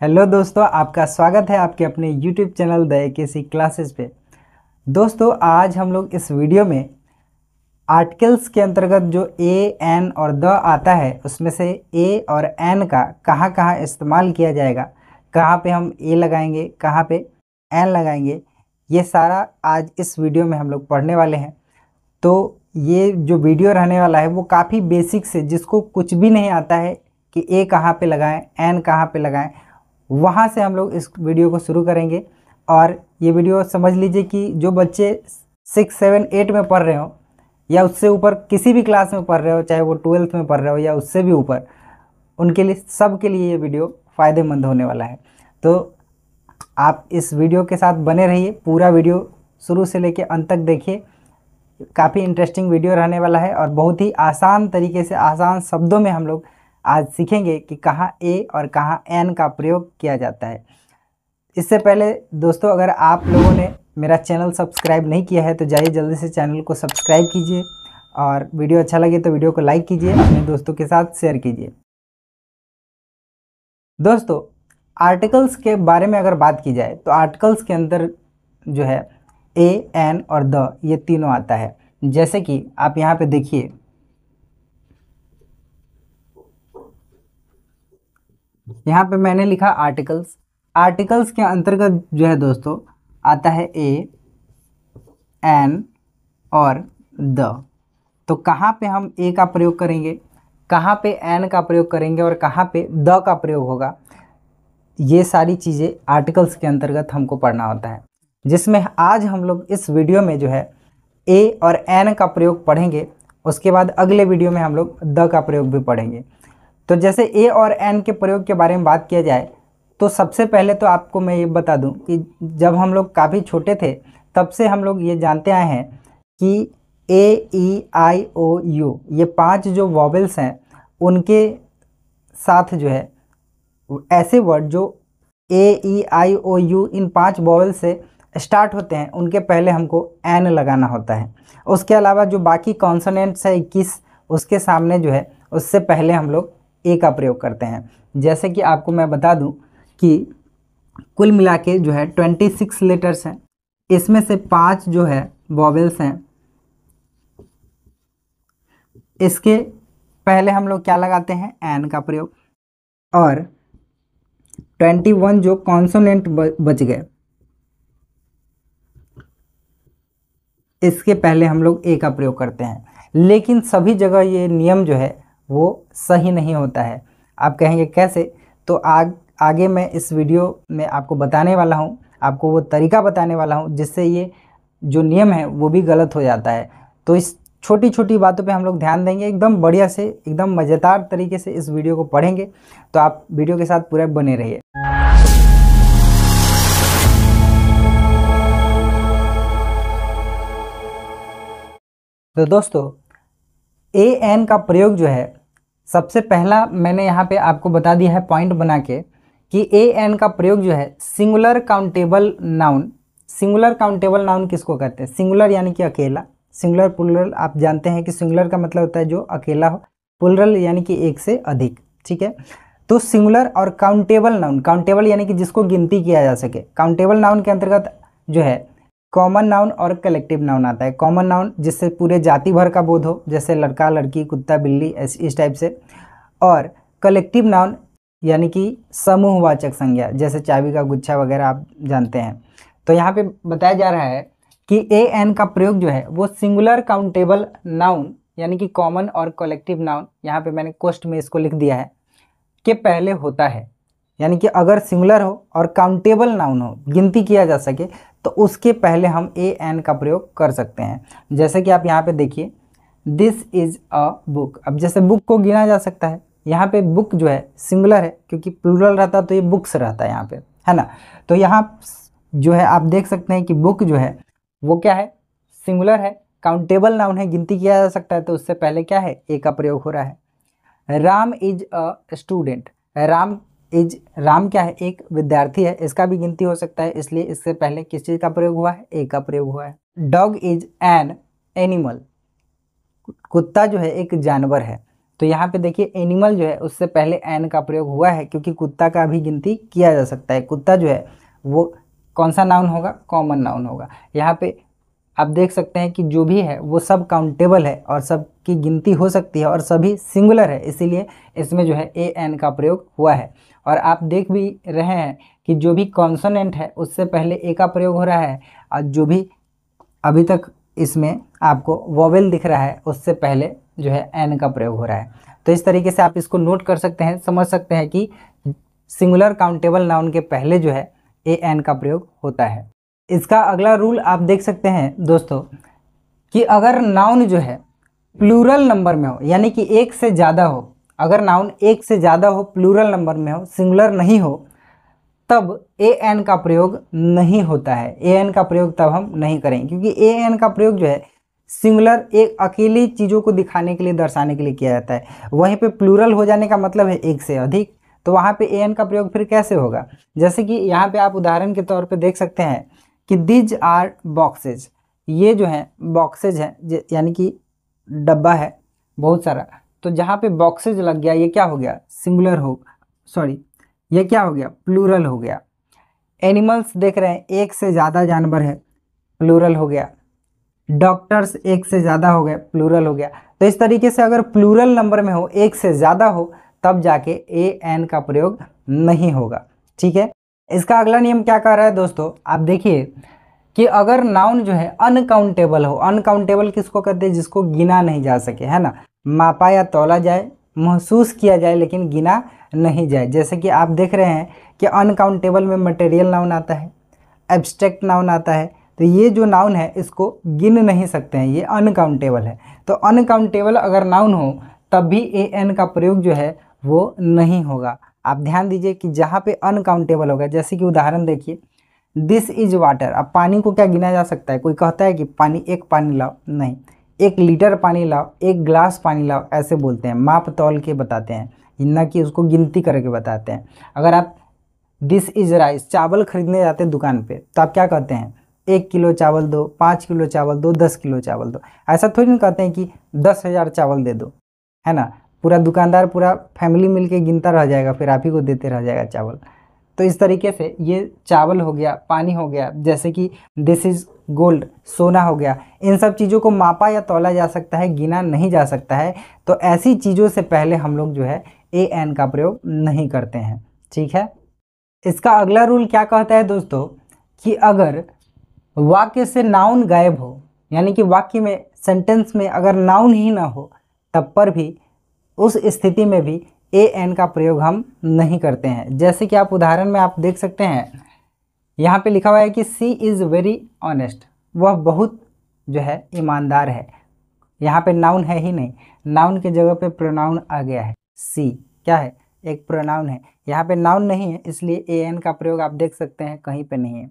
Hello दोस्तों, आपका स्वागत है आपके अपने YouTube channel the AKC classes पे। दोस्तों, आज हम लोग इस वीडियो में आर्टिकल्स के अंतर्गत जो ए एन और द आता है उसमें से ए और एन का कहाँ कहाँ इस्तेमाल किया जाएगा, कहाँ पे हम ए लगाएंगे, कहाँ पे एन लगाएंगे, ये सारा आज इस वीडियो में हम लोग पढ़ने वाले हैं। तो ये जो वीडियो रहने वाला है वो काफ़ी बेसिक से, जिसको कुछ भी नहीं आता है कि ए कहाँ पे लगाएं, एन कहाँ पे लगाएं, वहाँ से हम लोग इस वीडियो को शुरू करेंगे। और ये वीडियो समझ लीजिए कि जो बच्चे 6, 7, 8 में पढ़ रहे हो या उससे ऊपर किसी भी क्लास में पढ़ रहे हो, चाहे वो 12th में पढ़ रहे हो या उससे भी ऊपर, उनके लिए, सब के लिए ये वीडियो फ़ायदेमंद होने वाला है। तो आप इस वीडियो के साथ बने रहिए, पूरा वीडियो शुरू से लेकर अंत तक देखिए। काफ़ी इंटरेस्टिंग वीडियो रहने वाला है और बहुत ही आसान तरीके से, आसान शब्दों में हम लोग आज सीखेंगे कि कहाँ ए और कहाँ एन का प्रयोग किया जाता है। इससे पहले दोस्तों, अगर आप लोगों ने मेरा चैनल सब्सक्राइब नहीं किया है तो जाइए जल्दी से चैनल को सब्सक्राइब कीजिए, और वीडियो अच्छा लगे तो वीडियो को लाइक कीजिए, अपने दोस्तों के साथ शेयर कीजिए। दोस्तों, आर्टिकल्स के बारे में अगर बात की जाए तो आर्टिकल्स के अंदर जो है ए, एन और द, ये तीनों आता है। जैसे कि आप यहाँ पे देखिए, यहाँ पे मैंने लिखा आर्टिकल्स। आर्टिकल्स के अंतर्गत जो है दोस्तों आता है ए, एन और द। तो कहाँ पे हम ए का प्रयोग करेंगे, कहाँ पे एन का प्रयोग करेंगे और कहाँ पे द का प्रयोग होगा, ये सारी चीज़ें आर्टिकल्स के अंतर्गत हमको पढ़ना होता है। जिसमें आज हम लोग इस वीडियो में जो है ए और एन का प्रयोग पढ़ेंगे, उसके बाद अगले वीडियो में हम लोग द का प्रयोग भी पढ़ेंगे। तो जैसे ए और एन के प्रयोग के बारे में बात किया जाए तो सबसे पहले तो आपको मैं ये बता दूं कि जब हम लोग काफ़ी छोटे थे तब से हम लोग ये जानते आए हैं कि ए, ई, आई, ओ, यू, ये 5 जो वॉवेल्स हैं उनके साथ जो है ऐसे वर्ड जो ए, ई, आई, ओ, यू इन 5 वॉवेल से स्टार्ट होते हैं, उनके पहले हमको एन लगाना होता है। उसके अलावा जो बाकी कॉन्सोनेंट्स है 21, उसके सामने जो है उससे पहले हम लोग ए का प्रयोग करते हैं। जैसे कि आपको मैं बता दूं कि कुल मिला के जो है 26 लेटर्स हैं, इसमें से 5 जो है वॉवेल्स हैं, इसके पहले हम लोग क्या लगाते हैं, एन का प्रयोग। और 21 जो कॉन्सोनेंट बच गए, इसके पहले हम लोग ए का प्रयोग करते हैं। लेकिन सभी जगह ये नियम जो है वो सही नहीं होता है। आप कहेंगे कैसे? तो आगे मैं इस वीडियो में आपको बताने वाला हूँ, आपको वो तरीका बताने वाला हूँ जिससे ये जो नियम है वो भी गलत हो जाता है। तो इस छोटी छोटी बातों पे हम लोग ध्यान देंगे, एकदम बढ़िया से, एकदम मज़ेदार तरीके से इस वीडियो को पढ़ेंगे। तो आप वीडियो के साथ पूरा बने रहिए। तो दोस्तों, ए एन का प्रयोग जो है, सबसे पहला मैंने यहाँ पे आपको बता दिया है पॉइंट बना के कि ए एन का प्रयोग जो है singular countable noun. Singular countable noun किसको कहते हैं? सिंगुलर यानी कि अकेला। सिंगुलर प्लुरल आप जानते हैं कि सिंगुलर का मतलब होता है जो अकेला हो, प्लुरल यानी कि एक से अधिक। ठीक है, तो सिंगुलर और काउंटेबल नाउन, काउंटेबल यानी कि जिसको गिनती किया जा सके। काउंटेबल नाउन के अंतर्गत जो है कॉमन नाउन और कलेक्टिव नाउन आता है। कॉमन नाउन जिससे पूरे जाति भर का बोध हो, जैसे लड़का, लड़की, कुत्ता, बिल्ली, इस टाइप से। और कलेक्टिव नाउन यानी कि समूहवाचक संज्ञा, जैसे चाबी का गुच्छा वगैरह आप जानते हैं। तो यहाँ पे बताया जा रहा है कि ए एन का प्रयोग जो है वो सिंगुलर काउंटेबल नाउन यानी कि कॉमन और कलेक्टिव नाउन, यहाँ पे मैंने कोष्ठ में इसको लिख दिया है, के पहले होता है। यानी कि अगर सिंगुलर हो और काउंटेबल नाउन हो, गिनती किया जा सके, तो उसके पहले हम ए एन का प्रयोग कर सकते हैं। जैसे कि आप यहाँ पे देखिए, दिस इज़ अ बुक। अब जैसे बुक को गिना जा सकता है, यहाँ पे बुक जो है सिंगुलर है, क्योंकि प्लूरल रहता तो ये बुक्स रहता है यहाँ पे, है ना। तो यहाँ जो है आप देख सकते हैं कि बुक जो है वो क्या है, सिंगुलर है, काउंटेबल नाउन है, गिनती किया जा सकता है, तो उससे पहले क्या है, ए का प्रयोग हो रहा है। Ram is a student. Ram क्या है, एक विद्यार्थी है, इसका भी गिनती हो सकता है, इसलिए इससे पहले किस चीज़ का प्रयोग हुआ है, ए का प्रयोग हुआ है। Dog is an animal. कुत्ता जो है एक जानवर है, तो यहाँ पे देखिए एनिमल जो है उससे पहले एन का प्रयोग हुआ है, क्योंकि कुत्ता का भी गिनती किया जा सकता है। कुत्ता जो है वो कौन सा नाउन होगा, कॉमन नाउन होगा। यहाँ पे आप देख सकते हैं कि जो भी है वो सब काउंटेबल है और सब की गिनती हो सकती है और सभी सिंगुलर है, इसीलिए इसमें जो है ए एन का प्रयोग हुआ है। और आप देख भी रहे हैं कि जो भी कॉन्सोनेंट है उससे पहले ए का प्रयोग हो रहा है, और जो भी अभी तक इसमें आपको वोवेल दिख रहा है उससे पहले जो है एन का प्रयोग हो रहा है। तो इस तरीके से आप इसको नोट कर सकते हैं, समझ सकते हैं कि सिंगुलर काउंटेबल नाउन के पहले जो है ए एन का प्रयोग होता है। इसका अगला रूल आप देख सकते हैं दोस्तों कि अगर नाउन जो है प्लूरल नंबर में हो, यानी कि एक से ज़्यादा हो, अगर नाउन एक से ज़्यादा हो, प्लूरल नंबर में हो, सिंगुलर नहीं हो, तब ए एन का प्रयोग नहीं होता है। ए एन का प्रयोग तब हम नहीं करेंगे, क्योंकि ए एन का प्रयोग जो है सिंगुलर एक अकेली चीज़ों को दिखाने के लिए, दर्शाने के लिए किया जाता है। वहीं पे प्लूरल हो जाने का मतलब है एक से अधिक, तो वहाँ पे ए एन का प्रयोग फिर कैसे होगा। जैसे कि यहाँ पे आप उदाहरण के तौर पे देख सकते हैं कि दीज आर बॉक्सेज, ये जो है बॉक्सेज है, यानी कि डब्बा है बहुत सारा, तो जहाँ पे बॉक्सेज लग गया ये क्या हो गया, सिंगुलर हो, सॉरी ये क्या हो गया, प्लूरल हो गया। एनिमल्स देख रहे हैं एक से ज़्यादा जानवर है, प्लूरल हो गया। डॉक्टर्स एक से ज़्यादा हो गए, प्लूरल हो गया। तो इस तरीके से अगर प्लूरल नंबर में हो, एक से ज़्यादा हो, तब जाके ए एन का प्रयोग नहीं होगा। ठीक है, इसका अगला नियम क्या कह रहा है दोस्तों, आप देखिए कि अगर नाउन जो है अनकाउंटेबल हो, अनकाउंटेबल किसको कहते हैं, जिसको गिना नहीं जा सके, है ना, मापा या तौला जाए, महसूस किया जाए लेकिन गिना नहीं जाए। जैसे कि आप देख रहे हैं कि अनकाउंटेबल में मटेरियल नाउन आता है, एब्स्ट्रैक्ट नाउन आता है, तो ये जो नाउन है इसको गिन नहीं सकते हैं, ये अनकाउंटेबल है। तो अनकाउंटेबल अगर नाउन हो तब भी ए एन का प्रयोग जो है वो नहीं होगा। आप ध्यान दीजिए कि जहाँ पे अनकाउंटेबल होगा, जैसे कि उदाहरण देखिए, दिस इज वाटर। अब पानी को क्या गिना जा सकता है, कोई कहता है कि पानी, एक पानी लाओ, नहीं, 1 लीटर पानी लाओ, 1 ग्लास पानी लाओ, ऐसे बोलते हैं, माप तौल के बताते हैं, ना कि उसको गिनती करके बताते हैं। अगर आप दिस इज राइस, चावल खरीदने जाते हैं दुकान पे, तो आप क्या कहते हैं, 1 किलो चावल दो, 5 किलो चावल दो, 10 किलो चावल दो। ऐसा थोड़ी ना कहते हैं कि 10,000 चावल दे दो, है ना, पूरा दुकानदार पूरा फैमिली मिलके गिनता रह जाएगा, फिर आप ही को देते रह जाएगा चावल। तो इस तरीके से ये चावल हो गया, पानी हो गया, जैसे कि दिस इज गोल्ड, सोना हो गया, इन सब चीज़ों को मापा या तौला जा सकता है, गिना नहीं जा सकता है। तो ऐसी चीज़ों से पहले हम लोग जो है ए एन का प्रयोग नहीं करते हैं। ठीक है, इसका अगला रूल क्या कहता है दोस्तों कि अगर वाक्य से नाउन गायब हो, यानी कि वाक्य में, सेंटेंस में अगर नाउन ही ना हो, तब पर भी, उस स्थिति में भी ए एन का प्रयोग हम नहीं करते हैं। जैसे कि आप उदाहरण में आप देख सकते हैं, यहाँ पे लिखा हुआ है कि सी इज़ वेरी ऑनेस्ट, वह बहुत जो है ईमानदार है। यहाँ पे नाउन है ही नहीं, नाउन के जगह पे प्रोनाउन आ गया है। सी क्या है, एक प्रोनाउन है, यहाँ पे नाउन नहीं है, इसलिए ए एन का प्रयोग आप देख सकते हैं कहीं पे नहीं है।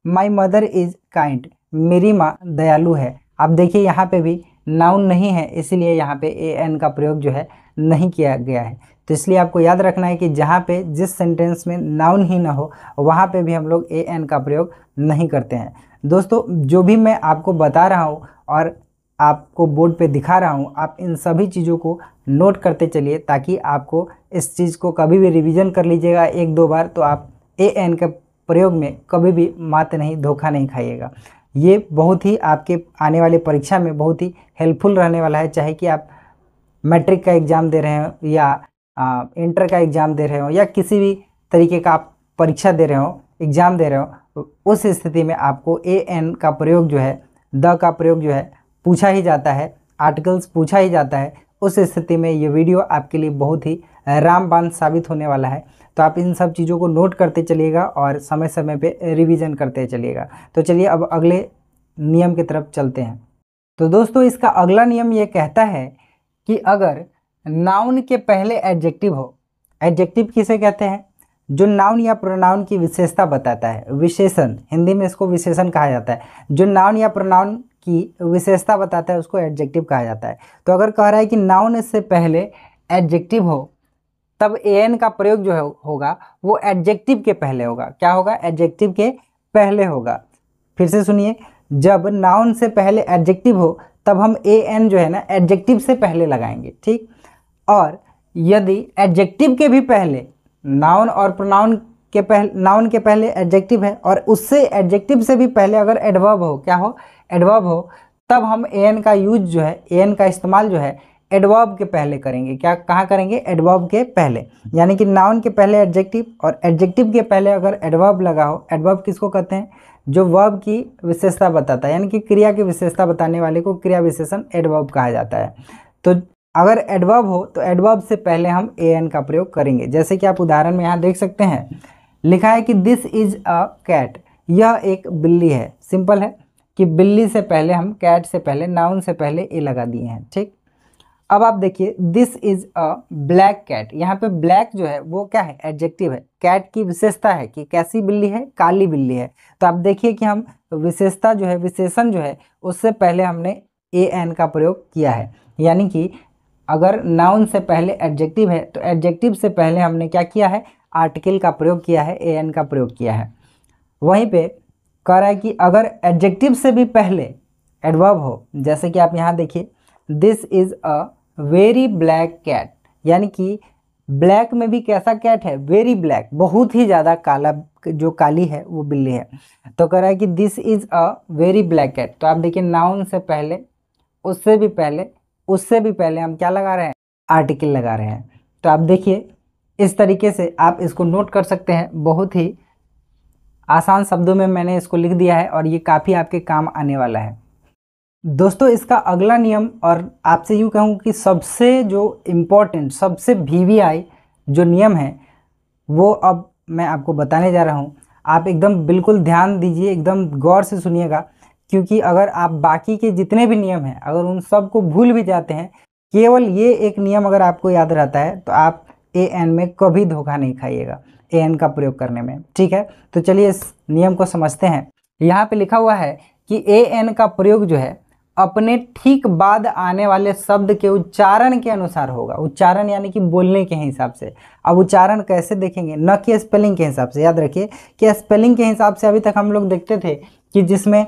माई मदर इज़ काइंड, मेरी माँ दयालु है। आप देखिए यहाँ पे भी नाउन नहीं है, इसलिए यहाँ पे ए एन का प्रयोग जो है नहीं किया गया है। तो इसलिए आपको याद रखना है कि जहाँ पे, जिस सेंटेंस में नाउन ही ना हो, वहाँ पे भी हम लोग ए एन का प्रयोग नहीं करते हैं। दोस्तों, जो भी मैं आपको बता रहा हूँ और आपको बोर्ड पे दिखा रहा हूँ, आप इन सभी चीज़ों को नोट करते चलिए, ताकि आपको इस चीज़ को कभी भी रिवीजन कर लीजिएगा 1-2 बार, तो आप ए एन के प्रयोग में कभी भी मात नहीं, धोखा नहीं खाइएगा। ये बहुत ही आपके आने वाले परीक्षा में बहुत ही हेल्पफुल रहने वाला है, चाहे कि आप मैट्रिक का एग्ज़ाम दे रहे हो या इंटर का एग्ज़ाम दे रहे हो या किसी भी तरीके का आप परीक्षा दे रहे हो, एग्ज़ाम दे रहे हो, उस स्थिति में आपको ए एन का प्रयोग जो है, द का प्रयोग जो है पूछा ही जाता है, आर्टिकल्स पूछा ही जाता है। उस स्थिति में ये वीडियो आपके लिए बहुत ही रामबाण साबित होने वाला है। तो आप इन सब चीज़ों को नोट करते चलिएगा और समय समय पे रिवीजन करते चलिएगा। तो चलिए अब अगले नियम की तरफ चलते हैं। तो दोस्तों, इसका अगला नियम ये कहता है कि अगर नाउन के पहले एडजेक्टिव हो, एडजेक्टिव किसे कहते हैं, जो नाउन या प्रोनाउन की विशेषता बताता है, विशेषण, हिंदी में इसको विशेषण कहा जाता है। जो नाउन या प्रोनाउन की विशेषता बताता है उसको एडजेक्टिव कहा जाता है। तो अगर कह रहा है कि नाउन से पहले एडजेक्टिव हो, तब ए एन का प्रयोग जो होगा वो एडजेक्टिव के पहले होगा। क्या होगा, एडजेक्टिव के पहले होगा। फिर से सुनिए, जब नाउन से पहले एडजेक्टिव हो तब हम ए एन जो है ना एडजेक्टिव से पहले लगाएंगे। ठीक, और यदि एडजेक्टिव के भी पहले नाउन और प्रोनाउन के पहले, नाउन के पहले एडजेक्टिव है और उससे एडजेक्टिव से भी पहले अगर एडवर्ब हो, क्या हो, एडवर्ब हो, तब हम एन का यूज जो है, एन का इस्तेमाल जो है एडवर्ब के पहले करेंगे। क्या, कहाँ करेंगे, एडवर्ब के पहले। यानी कि नाउन के पहले एडजेक्टिव और एडजेक्टिव के पहले अगर एडवर्ब लगा हो। एडवर्ब किसको कहते हैं, जो वर्ब की विशेषता बताता है, यानी कि क्रिया की विशेषता बताने वाले को क्रिया विशेषण एडवर्ब कहा जाता है। तो अगर एडवर्ब हो तो एडवर्ब से पहले हम एन का प्रयोग करेंगे। जैसे कि आप उदाहरण में यहाँ देख सकते हैं, लिखा है कि दिस इज अ कैट, यह एक बिल्ली है। सिंपल है कि बिल्ली से पहले हम कैट से पहले, नाउन से पहले ए लगा दिए हैं। ठीक, अब आप देखिए this is a black cat, यहाँ पे ब्लैक जो है वो क्या है, एडजेक्टिव है। कैट की विशेषता है कि कैसी बिल्ली है, काली बिल्ली है। तो आप देखिए कि हम विशेषता जो है, विशेषण जो है, उससे पहले हमने ए एन का प्रयोग किया है। यानी कि अगर नाउन से पहले एडजेक्टिव है तो एडजेक्टिव से पहले हमने क्या किया है, आर्टिकल का प्रयोग किया है, ए एन का प्रयोग किया है। वहीं पे कह रहा है कि अगर एडजेक्टिव से भी पहले एडवर्ब हो, जैसे कि आप यहाँ देखिए this is a very black cat, यानी कि ब्लैक में भी कैसा कैट है, वेरी ब्लैक, बहुत ही ज़्यादा काला, जो काली है वो बिल्ली है। तो कह रहा है कि this is a very black cat. तो आप देखिए नाउन से पहले, उससे भी पहले, उससे भी पहले हम क्या लगा रहे हैं, आर्टिकल लगा रहे हैं। तो आप देखिए इस तरीके से आप इसको नोट कर सकते हैं। बहुत ही आसान शब्दों में मैंने इसको लिख दिया है और ये काफ़ी आपके काम आने वाला है। दोस्तों इसका अगला नियम, और आपसे यूँ कहूँ कि सबसे जो इम्पोर्टेंट, सबसे वीवीआई जो नियम है वो अब मैं आपको बताने जा रहा हूँ। आप एकदम बिल्कुल ध्यान दीजिए, एकदम गौर से सुनिएगा, क्योंकि अगर आप बाकी के जितने भी नियम हैं अगर उन सब को भूल भी जाते हैं, केवल ये एक नियम अगर आपको याद रहता है तो आप ए एन में कभी धोखा नहीं खाइएगा, ए एन का प्रयोग करने में। ठीक है, तो चलिए इस नियम को समझते हैं। यहाँ पे लिखा हुआ है कि ए एन का प्रयोग जो है अपने ठीक बाद आने वाले शब्द के उच्चारण के अनुसार होगा। उच्चारण यानी कि बोलने के हिसाब से। अब उच्चारण कैसे देखेंगे, न कि स्पेलिंग के हिसाब से। याद रखिए कि स्पेलिंग के हिसाब से अभी तक हम लोग देखते थे कि जिसमें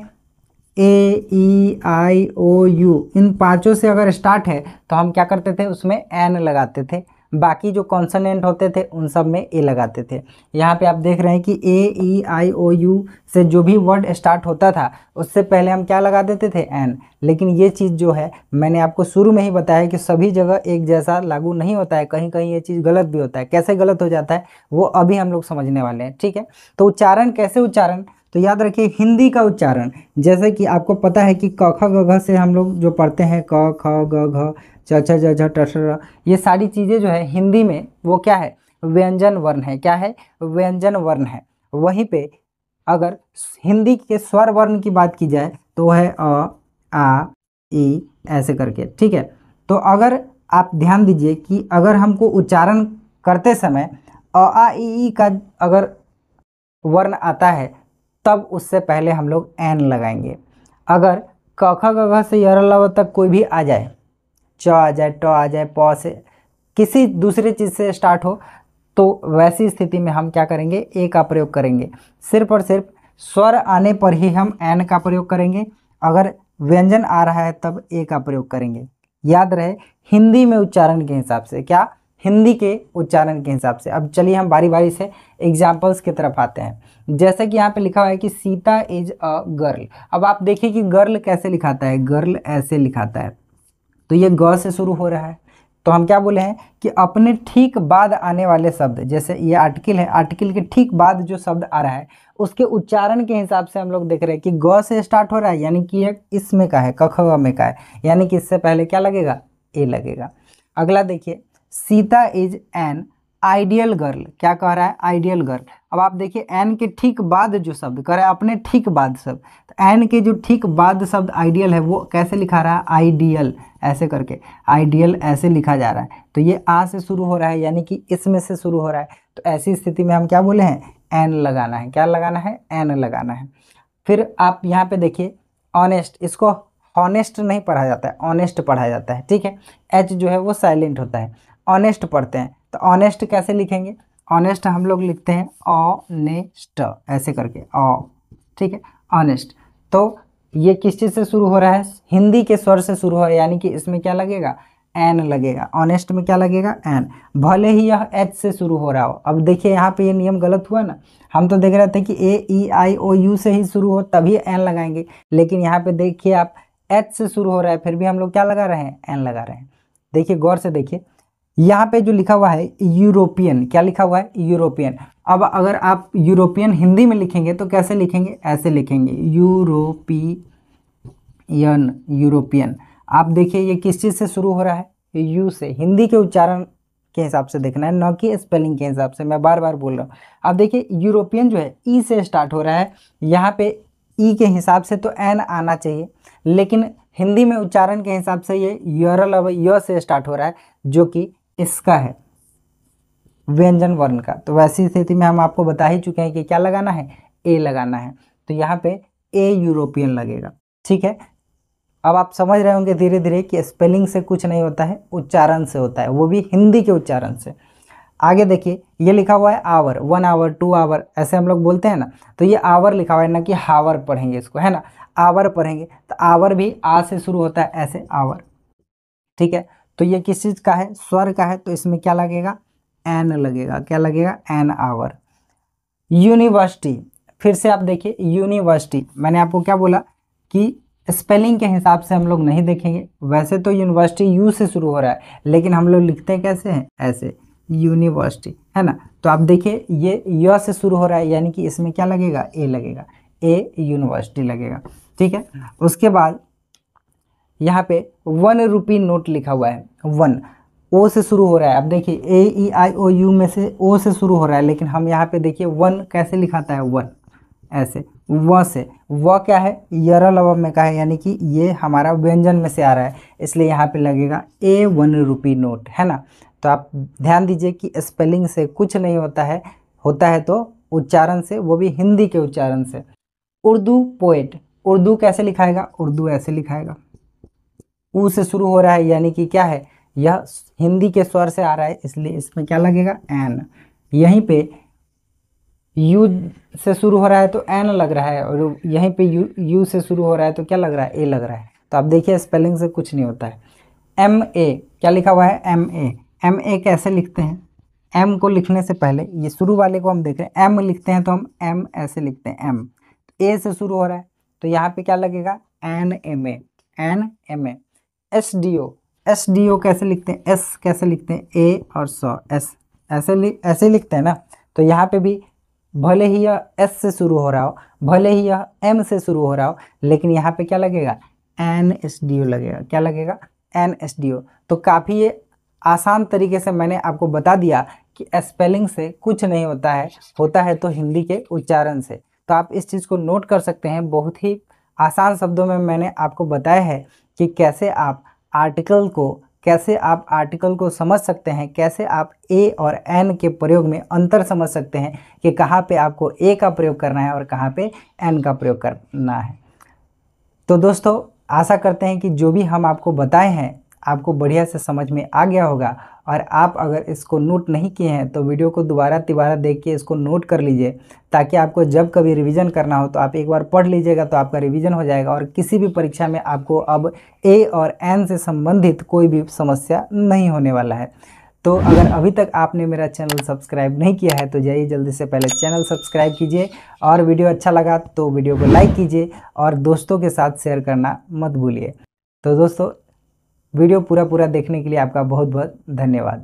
ए ई आई ओ यू इन पांचों से अगर स्टार्ट है तो हम क्या करते थे, उसमें एन लगाते थे। बाकी जो कॉन्सोनेंट होते थे उन सब में ए लगाते थे। यहाँ पे आप देख रहे हैं कि ए ई आई ओ यू से जो भी वर्ड स्टार्ट होता था उससे पहले हम क्या लगा देते थे, एन। लेकिन ये चीज़ जो है मैंने आपको शुरू में ही बताया कि सभी जगह एक जैसा लागू नहीं होता है, कहीं कहीं ये चीज़ गलत भी होता है। कैसे गलत हो जाता है वो अभी हम लोग समझने वाले हैं। ठीक है, तो उच्चारण कैसे, उच्चारण तो याद रखिए हिंदी का उच्चारण, जैसे कि आपको पता है कि क ख ग घ से हम लोग जो पढ़ते हैं क ख ग घ च छ ज झ ट ठ र, ये सारी चीज़ें जो है हिंदी में वो क्या है, व्यंजन वर्ण है। क्या है, व्यंजन वर्ण है। वहीं पे अगर हिंदी के स्वर वर्ण की बात की जाए तो वह है अ आ ई ऐसे करके। ठीक है, तो अगर आप ध्यान दीजिए कि अगर हमको उच्चारण करते समय अ आ ई का अगर वर्ण आता है तब उससे पहले हम लोग एन लगाएंगे। अगर क ख ग घ से य ल व तक कोई भी आ जाए, च आ जाए, ट आ जाए, प से किसी दूसरे चीज़ से स्टार्ट हो, तो वैसी स्थिति में हम क्या करेंगे, ए का प्रयोग करेंगे। सिर्फ और सिर्फ स्वर आने पर ही हम एन का प्रयोग करेंगे। अगर व्यंजन आ रहा है तब ए का प्रयोग करेंगे। याद रहे हिंदी में उच्चारण के हिसाब से, क्या, हिंदी के उच्चारण के हिसाब से। अब चलिए हम बारी बारी से एग्जाम्पल्स की तरफ आते हैं। जैसे कि यहाँ पे लिखा हुआ है कि सीता इज अ गर्ल। अब आप देखिए कि गर्ल कैसे लिखाता है, गर्ल ऐसे लिखाता है, तो ये ग से शुरू हो रहा है। तो हम क्या बोले हैं कि अपने ठीक बाद आने वाले शब्द, जैसे ये आर्टिकल है, आर्टिकल के ठीक बाद जो शब्द आ रहा है उसके उच्चारण के हिसाब से हम लोग देख रहे हैं कि ग से स्टार्ट हो रहा है, यानी कि ये इसमें का है, क ख ग में का है, यानी कि इससे पहले क्या लगेगा, ए लगेगा। अगला देखिए, Sita is an ideal girl. क्या कह रहा है, आइडियल गर्ल। अब आप देखिए एन के ठीक बाद जो शब्द कह रहा है, अपने ठीक बाद शब्द, तो एन के जो ठीक बाद शब्द आइडियल है वो कैसे लिखा रहा है, आइडियल ऐसे करके, आइडियल ऐसे लिखा जा रहा है। तो ये आ से शुरू हो रहा है, यानी कि इसमें से शुरू हो रहा है। तो ऐसी स्थिति में हम क्या बोले हैं, एन लगाना है। क्या लगाना है, एन लगाना है। फिर आप यहाँ पे देखिए ऑनेस्ट, इसको हॉनेस्ट नहीं पढ़ा जाता है, ऑनेस्ट पढ़ा जाता है। ठीक है, एच जो है वो साइलेंट होता है, ऑनेस्ट पढ़ते हैं। तो ऑनेस्ट कैसे लिखेंगे, ऑनेस्ट हम लोग लिखते हैं ऑनेस्ट ऐसे करके, ऑ। ठीक है, ऑनेस्ट। तो ये किस चीज़ से शुरू हो रहा है, हिंदी के स्वर से शुरू हो रहा है, यानी कि इसमें क्या लगेगा, एन लगेगा। ऑनेस्ट में क्या लगेगा? एन, भले ही यह एच से शुरू हो रहा हो। अब देखिए यहाँ पे ये नियम गलत हुआ ना, हम तो देख रहे थे कि ए ई आई ओ यू से ही शुरू हो तभी एन लगाएंगे, लेकिन यहाँ पे देखिए आप एच से शुरू हो रहा है फिर भी हम लोग क्या लगा रहे हैं? एन लगा रहे हैं। देखिए गौर से देखिए, यहाँ पे जो लिखा हुआ है यूरोपियन, क्या लिखा हुआ है? यूरोपियन। अब अगर आप यूरोपियन हिंदी में लिखेंगे तो कैसे लिखेंगे? ऐसे लिखेंगे, यूरोपियन, यूरोपियन। आप देखिए ये किस चीज़ से शुरू हो रहा है? यू से। हिंदी के उच्चारण के हिसाब से देखना है, न कि स्पेलिंग के हिसाब से, मैं बार बार बोल रहा हूँ। अब देखिए यूरोपियन जो है ई से स्टार्ट हो रहा है, यहाँ पे ई के हिसाब से तो एन आना चाहिए, लेकिन हिंदी में उच्चारण के हिसाब से ये यरल अब य से स्टार्ट हो रहा है, जो कि इसका है व्यंजन वर्ण का। तो वैसी स्थिति में हम आपको बता ही चुके हैं कि क्या लगाना है? ए लगाना है। तो यहाँ पे ए यूरोपियन लगेगा। ठीक है, अब आप समझ रहे होंगे धीरे धीरे कि स्पेलिंग से कुछ नहीं होता है, उच्चारण से होता है, वो भी हिंदी के उच्चारण से। आगे देखिए ये लिखा हुआ है आवर, 1 आवर 2 आवर, ऐसे हम लोग बोलते हैं ना, तो ये आवर लिखा हुआ है, ना कि हावर पढ़ेंगे इसको, है ना, आवर पढ़ेंगे। तो आवर भी आ से शुरू होता है, ऐसे आवर। ठीक है, तो ये किस चीज़ का है? स्वर का है, तो इसमें क्या लगेगा? एन लगेगा। क्या लगेगा? An hour. यूनिवर्सिटी, फिर से आप देखिए यूनिवर्सिटी, मैंने आपको क्या बोला कि स्पेलिंग के हिसाब से हम लोग नहीं देखेंगे। वैसे तो यूनिवर्सिटी यू से शुरू हो रहा है, लेकिन हम लोग लिखते हैं कैसे हैं? ऐसे, यूनिवर्सिटी, है ना। तो आप देखिए ये य से शुरू हो रहा है, यानी कि इसमें क्या लगेगा? ए लगेगा, ए यूनिवर्सिटी लगेगा। ठीक है, उसके बाद यहाँ पे 1 रुपी नोट लिखा हुआ है, 1 ओ से शुरू हो रहा है। अब देखिए ए ई आई ओ यू में से ओ से शुरू हो रहा है, लेकिन हम यहाँ पे देखिए 1 कैसे लिखाता है? 1 ऐसे, व से। व क्या है? यरल अवम में का है, यानी कि ये हमारा व्यंजन में से आ रहा है, इसलिए यहाँ पे लगेगा ए 1 रुपी नोट, है ना। तो आप ध्यान दीजिए कि स्पेलिंग से कुछ नहीं होता है, होता है तो उच्चारण से, वो भी हिंदी के उच्चारण से। उर्दू पोएट, उर्दू कैसे लिखाएगा? उर्दू ऐसे लिखाएगा, ऊ से शुरू हो रहा है, यानी कि क्या है? यह हिंदी के स्वर से आ रहा है, इसलिए इसमें क्या लगेगा? एन। यहीं पे यू से शुरू हो रहा है तो एन लग रहा है, और यहीं पे यू से शुरू हो रहा है तो क्या लग रहा है? ए लग रहा है। तो आप देखिए स्पेलिंग से कुछ नहीं होता है। एम ए, क्या लिखा हुआ है? M A. एम ए कैसे लिखते हैं? एम को लिखने से पहले ये शुरू वाले को हम देख रहे हैं, एम लिखते हैं तो हम एम ऐसे लिखते हैं, एम। ए से शुरू हो रहा है तो यहाँ पे क्या लगेगा? N M A, N M A. S D O, S D O कैसे लिखते हैं? एस कैसे लिखते हैं? ए और सौ, एस ऐसे लिखते हैं ना। तो यहाँ पे भी भले ही यह एस से शुरू हो रहा हो, भले ही यह एम से शुरू हो रहा हो, लेकिन यहाँ पे क्या लगेगा? एन एस डी ओ लगेगा। क्या लगेगा? N S D O. तो काफ़ी ये आसान तरीके से मैंने आपको बता दिया कि स्पेलिंग से कुछ नहीं होता है, होता है तो हिंदी के उच्चारण से। तो आप इस चीज़ को नोट कर सकते हैं। बहुत ही आसान शब्दों में मैंने आपको बताया है कि कैसे आप आर्टिकल को समझ सकते हैं, कैसे आप ए और एन के प्रयोग में अंतर समझ सकते हैं कि कहाँ पे आपको ए का प्रयोग करना है और कहाँ पे एन का प्रयोग करना है। तो दोस्तों आशा करते हैं कि जो भी हम आपको बताए हैं आपको बढ़िया से समझ में आ गया होगा, और आप अगर इसको नोट नहीं किए हैं तो वीडियो को दोबारा तिबारा देख के इसको नोट कर लीजिए, ताकि आपको जब कभी रिवीजन करना हो तो आप एक बार पढ़ लीजिएगा तो आपका रिवीजन हो जाएगा, और किसी भी परीक्षा में आपको अब ए और एन से संबंधित कोई भी समस्या नहीं होने वाला है। तो अगर अभी तक आपने मेरा चैनल सब्सक्राइब नहीं किया है तो जाइए जल्दी से पहले चैनल सब्सक्राइब कीजिए, और वीडियो अच्छा लगा तो वीडियो को लाइक कीजिए और दोस्तों के साथ शेयर करना मत भूलिए। तो दोस्तों वीडियो पूरा देखने के लिए आपका बहुत बहुत धन्यवाद।